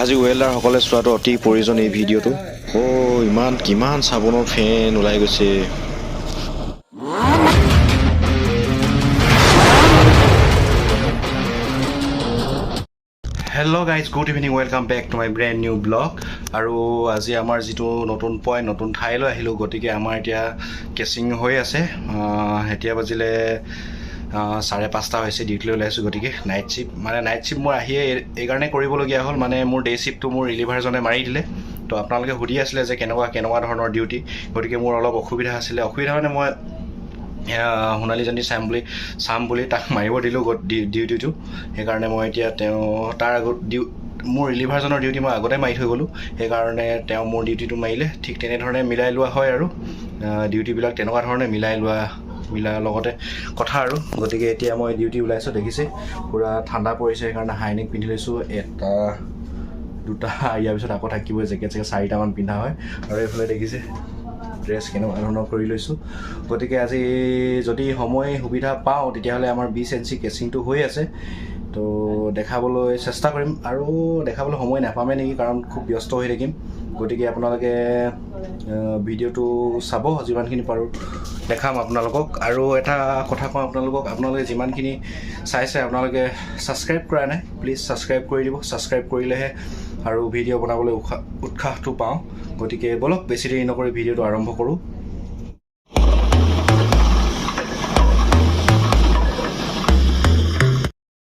আজি ওয়েল্ডাৰ সকলে চোৱাটো অতি প্ৰয়োজন এই ভিডিঅ'টো। ইমান কিমান চাবোনৰ ফেন ওলাই গৈছে। Hello' guys, good evening, welcome back to my brand new blog. আৰু আজি আমাৰ যিটো নতুন পইণ্ট, নতুন ঠাইলৈ আহিলোঁ, গতিকে আমাৰ এতিয়া কেচিং হৈ আছে। এতিয়া বাজিলে 5:30 হৈছে, ডিউটিলৈ ওলাইছোঁ। গতিকে নাইট শ্বিফ্ট মোৰ আহিয়ে এইকাৰণে কৰিবলগীয়া হ'ল, মানে মোৰ ডে শ্বিফ্টটো মোৰ ৰিলিভাৰজনে মাৰি দিলে। তো আপোনালোকে সুধি আছিলে যে কেনেকুৱা ধৰণৰ ডিউটি, গতিকে মোৰ অলপ অসুবিধা মানে মই সোণালীজনী চাম বুলি তাক মাৰিব দিলোঁ ডিউটিটো। সেইকাৰণে মই এতিয়া তাৰ আগত মোৰ ৰিলিভাৰজনৰ ডিউটি মই আগতে মাৰি থৈ গ'লোঁ। সেইকাৰণে তেওঁ মোৰ ডিউটিটো মাৰিলে। ঠিক তেনেধৰণে মিলাই লোৱা হয় আৰু ডিউটিবিলাক তেনেকুৱা ধৰণে মিলাৰ লগতে কথা আৰু। গতিকে এতিয়া মই ডিউটি ওলাইছোঁ, দেখিছে পূৰা ঠাণ্ডা পৰিছে, সেইকাৰণে হাইনেক পিন্ধি লৈছোঁ। 1-2 ইয়াৰ পিছত আকৌ থাকিবই, জেকেট 4টামান পিন্ধা হয়। আৰু এইফালে দেখিছে ড্ৰেছ কেনেকুৱা ধৰণৰ কৰি লৈছোঁ। গতিকে আজি যদি সময় সুবিধা পাওঁ তেতিয়াহ'লে আমাৰ 20 ইঞ্চি কেচিংটো হৈ আছে, তো দেখাবলৈ চেষ্টা কৰিম। আৰু দেখাবলৈ সময় নাপামেই নেকি, কাৰণ খুব ব্যস্ত হৈ থাকিম। গতিকে আপোনালোকে ভিডিঅ'টো চাব, যিমানখিনি পাৰোঁ দেখাম আপোনালোকক। আৰু এটা কথা কওঁ আপোনালোকে যিমানখিনি চাইছে, আপোনালোকে ছাবস্ক্ৰাইব কৰা নাই, প্লিজ ছাবস্ক্ৰাইব কৰি দিব। ছাবস্ক্ৰাইব কৰিলেহে আৰু ভিডিঅ' বনাবলৈ উৎসাহটো পাওঁ। গতিকে বলক বেছি দেৰি নকৰি ভিডিঅ'টো আৰম্ভ কৰোঁ।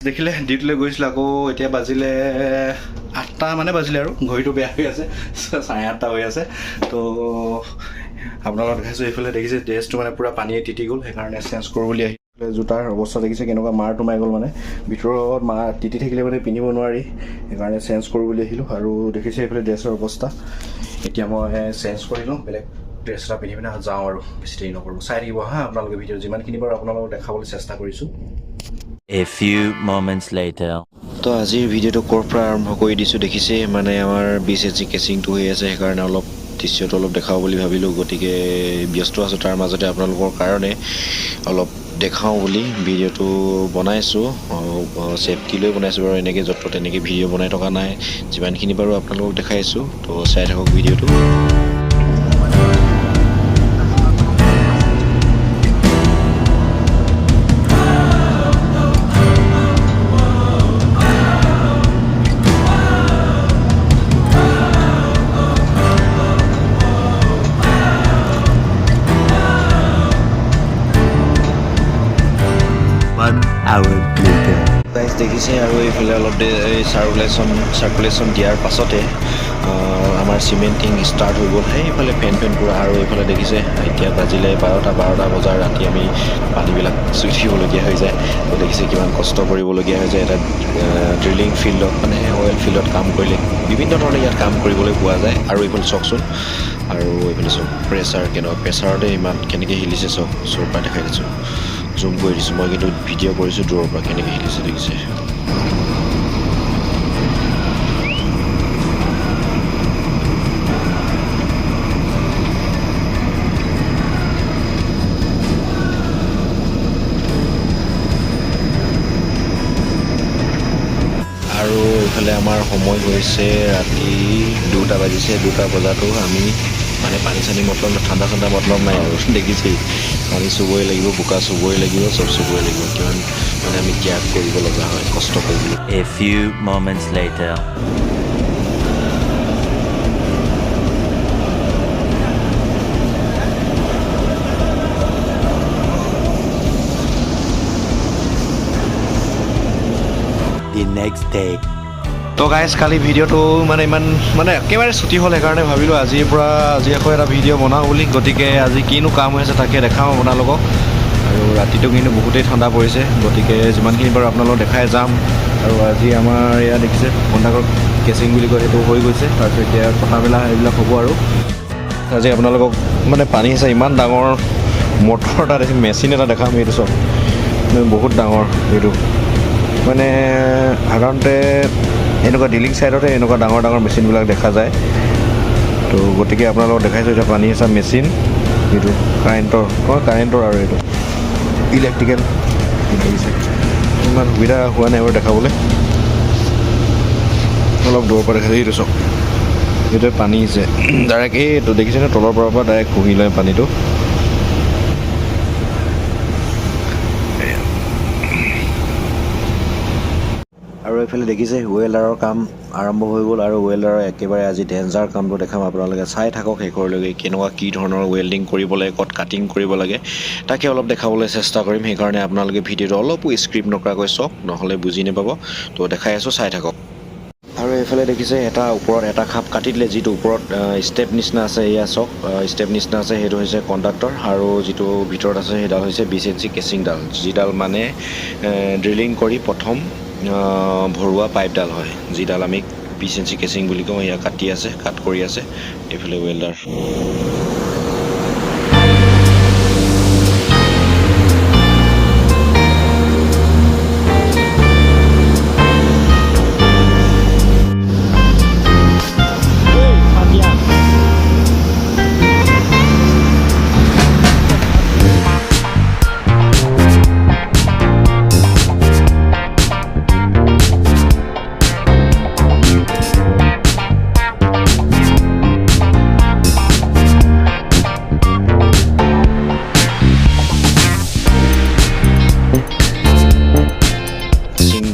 দেখিলে ডিউটিলৈ গৈছিলোঁ, আকৌ এতিয়া বাজিলে 8টা মানে বাজিলে আৰু ঘড়ীটো বেয়া হৈ আছে, 8:30 হৈ আছে। তো আপোনালোকক দেখাইছোঁ, এইফালে দেখিছে ড্ৰেছটো মানে পূৰা পানীয়ে তিতি গ'ল, সেইকাৰণে চেঞ্জ কৰোঁ বুলি আহি জোতাৰ অৱস্থা দেখিছে কেনেকুৱা মাৰটো মাৰি গ'ল, মানে ভিতৰত তিতি থাকিলে মানে পিন্ধিব নোৱাৰি, সেইকাৰণে চেঞ্জ কৰোঁ বুলি আহিলোঁ। আৰু দেখিছে এইফালে ড্ৰেছৰ অৱস্থা। এতিয়া মই চেঞ্জ কৰি লওঁ, বেলেগ ড্ৰেছ এটা পিন্ধি পিনে যাওঁ আৰু বেছি দেৰি নকৰোঁ। চাই থাকিব আপোনালোকে ভিডিঅ', যিমানখিনি বাৰু আপোনালোকক দেখাবলৈ চেষ্টা কৰিছোঁ। A few moments later. তো আজিৰ ভিডিঅ'টো ক'ৰ পৰা আৰম্ভ কৰি দিছোঁ দেখিছে, মানে আমাৰ 20 ইঞ্চি কেচিংটো হৈ আছে, সেইকাৰণে অলপ দৃশ্যটো অলপ দেখাওঁ বুলি ভাবিলোঁ। গতিকে ব্যস্ত আছোঁ, তাৰ মাজতে আপোনালোকৰ কাৰণে অলপ দেখাওঁ বুলি ভিডিঅ'টো বনাইছোঁ। ছেফটি লৈ বনাইছোঁ বাৰু, এনেকৈ য'ত তেনেকৈ ভিডিঅ' বনাই থকা নাই। যিমানখিনি বাৰু আপোনালোকক দেখাইছোঁ, তো চাই থাকক ভিডিঅ'টো। দেখিছে আৰু এইফালে অলপ চাৰ্কুলেশ্যন দিয়াৰ পাছতে আমাৰ চিমেণ্টিং ষ্টাৰ্ট হৈ গ'ল। সেইফালে ফেন পূৰা। আৰু এইফালে দেখিছে এতিয়া বাজিলে 12টা বজাৰ, ৰাতি আমি পানীবিলাক চুই থাকিবলগীয়া হৈ যায়। তো দেখিছে কিমান কষ্ট কৰিবলগীয়া হৈ যায়। এটা ড্ৰিলিং ফিল্ডত, মানে অইল ফিল্ডত কাম কৰিলে বিভিন্ন ধৰণে ইয়াত কাম কৰিবলৈ পোৱা যায়। আৰু এইফালে চাওকচোন, আৰু এইফালে চাওক প্ৰেছাৰতে ইমান কেনেকৈ হিলিছে চাওক। ওচৰৰ পৰা দেখাই দিছোঁ, জুম কৰি দিছোঁ মই, কিন্তু ভিডিঅ' কৰিছোঁ দূৰৰ পৰা, কেনেকৈ হিলিছে দেখিছে। আৰু এইফালে আমাৰ সময় হৈছে ৰাতি 2টা বাজিছে। 2টা বজাতো আমি মানে পানী মতলব, ঠাণ্ডা মতলব নাই আৰু। দেখিছেই পানী চুবই লাগিব, বোকা চুবই লাগিব, চব চুবই লাগিব। কিমান মানে আমি ত্যাগ কৰিব লগা হয়, কষ্ট কৰিবলৈ। A few moments later. The next day. তো গাইজ, কালি ভিডিঅ'টো ইমান একেবাৰে ছুটি হ'ল, সেইকাৰণে ভাবিলোঁ আজি আকৌ এটা ভিডিঅ' বনাওঁ বুলি। গতিকে আজি কিনো কাম হৈ আছে তাকে দেখাওঁ আপোনালোকক। আৰু ৰাতিটো কিন্তু বহুতেই ঠাণ্ডা পৰিছে, গতিকে যিমানখিনি বাৰু আপোনালোকক দেখাই যাম। আৰু আজি আমাৰ ইয়াত দেখিছে কণ্টাক্টৰ কেচিং বুলি কয়, সেইটো হৈ গৈছে। তাৰপিছত এতিয়া কথা মেলা এইবিলাক হ'ব। আৰু আজি আপোনালোকক পানী আছে, ইমান ডাঙৰ মটৰ এটা দেখি মেচিন এটা দেখাম। এইটো চব বহুত ডাঙৰ, এইটো সাধাৰণতে এনেকুৱা ড্ৰিলিং ছাইডতে এনেকুৱা ডাঙৰ মেচিনবিলাক দেখা যায়। তো গতিকে আপোনালোকক দেখাইছোঁ এতিয়া পানী হিচাপ মেচিন, এইটো কাৰেণ্টৰ আৰু এইটো ইলেক্ট্ৰিকেল। ইমান সুবিধা হোৱা নাই বাৰু দেখাবলৈ। অলপ দূৰৰ পৰা দেখাইছে এইটো চাওক এইটোৱে পানী আছে ডাইৰেক্ট এইটো দেখিছেনে তলৰ পৰা ডাইৰেক্ট শুহি লয় পানীটো আৰু এইফালে দেখিছে ৱেল্ডাৰৰ কাম আৰম্ভ হৈ গ'ল আৰু ৱেল্ডাৰৰ একেবাৰে আজি ডেঞ্জাৰ কামটো দেখাম আপোনালোকে চাই থাকক শেষৰলৈকে কেনেকুৱা কি ধৰণৰ ৱেল্ডিং কৰিব লাগে ক'ত কাটিং কৰিব লাগে তাকে অলপ দেখাবলৈ চেষ্টা কৰিম সেইকাৰণে আপোনালোকে ভিডিঅ'টো অলপো স্ক্ৰিপ্ট নকৰাকৈ চাওক নহ'লে বুজি নাপাব তো দেখাই আছোঁ চাই থাকক আৰু এইফালে দেখিছে এটা ওপৰত এটা খাপ কাটি দিলে যিটো ওপৰত ষ্টেপ নিচিনা আছে এয়া চাওক ষ্টেপ নিচিনা আছে সেইটো হৈছে কণ্ডাক্টৰ আৰু যিটো ভিতৰত আছে সেইডাল হৈছে 20 ইঞ্চি কেচিংডাল যিডাল মানে ড্ৰিলিং কৰি প্ৰথম ভৰুৱা পাইপডাল হয় যিডাল আমি 20 ইঞ্চি কেচিং বুলি কওঁ এয়া কাটি আছে কাট কৰি আছে এইফালে ৱেল্ডাৰ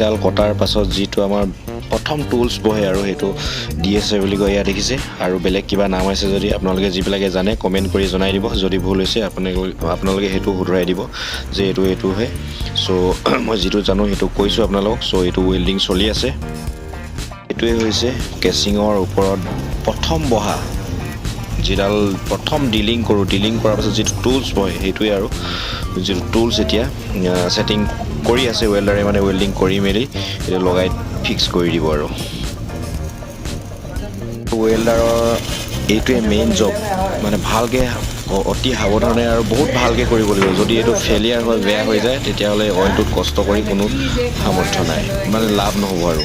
ডাল কটাৰ পাছত যিটো আমাৰ প্ৰথম টুলছ বহে আৰু সেইটো দি আছে বুলি কয় এয়া দেখিছে আৰু বেলেগ কিবা নাম আছে যদি আপোনালোকে যিবিলাকে জানে কমেণ্ট কৰি জনাই দিব যদি ভুল হৈছে আপোনালোকে সেইটো শুধৰাই দিব যে এইটো হয় চ' মই যিটো জানো সেইটো কৈছোঁ আপোনালোকক চ' এইটো ৱেল্ডিং চলি আছে এইটোৱে হৈছে কেচিঙৰ ওপৰত প্ৰথম বহা যিডাল প্ৰথম ডিলিং কৰাৰ পাছত যিটো টুলছ বহে সেইটোৱে আৰু যিটো টুলছ এতিয়া ছেটিং কৰি আছে ৱেল্ডাৰে মানে ৱেল্ডিং কৰি মেলি এইটো লগাই ফিক্স কৰি দিব আৰু ৱেল্ডাৰৰ এইটোৱে মেইন জব মানে ভালকৈ অতি সাৱধানে আৰু বহুত ভালকৈ কৰিব লাগিব যদি এইটো ফেলিয়াৰ হয় বেয়া হৈ যায় তেতিয়াহ'লে অইলটোত কষ্ট কৰি কোনো সামৰ্থ্য নাই মানে লাভ নহ'ব আৰু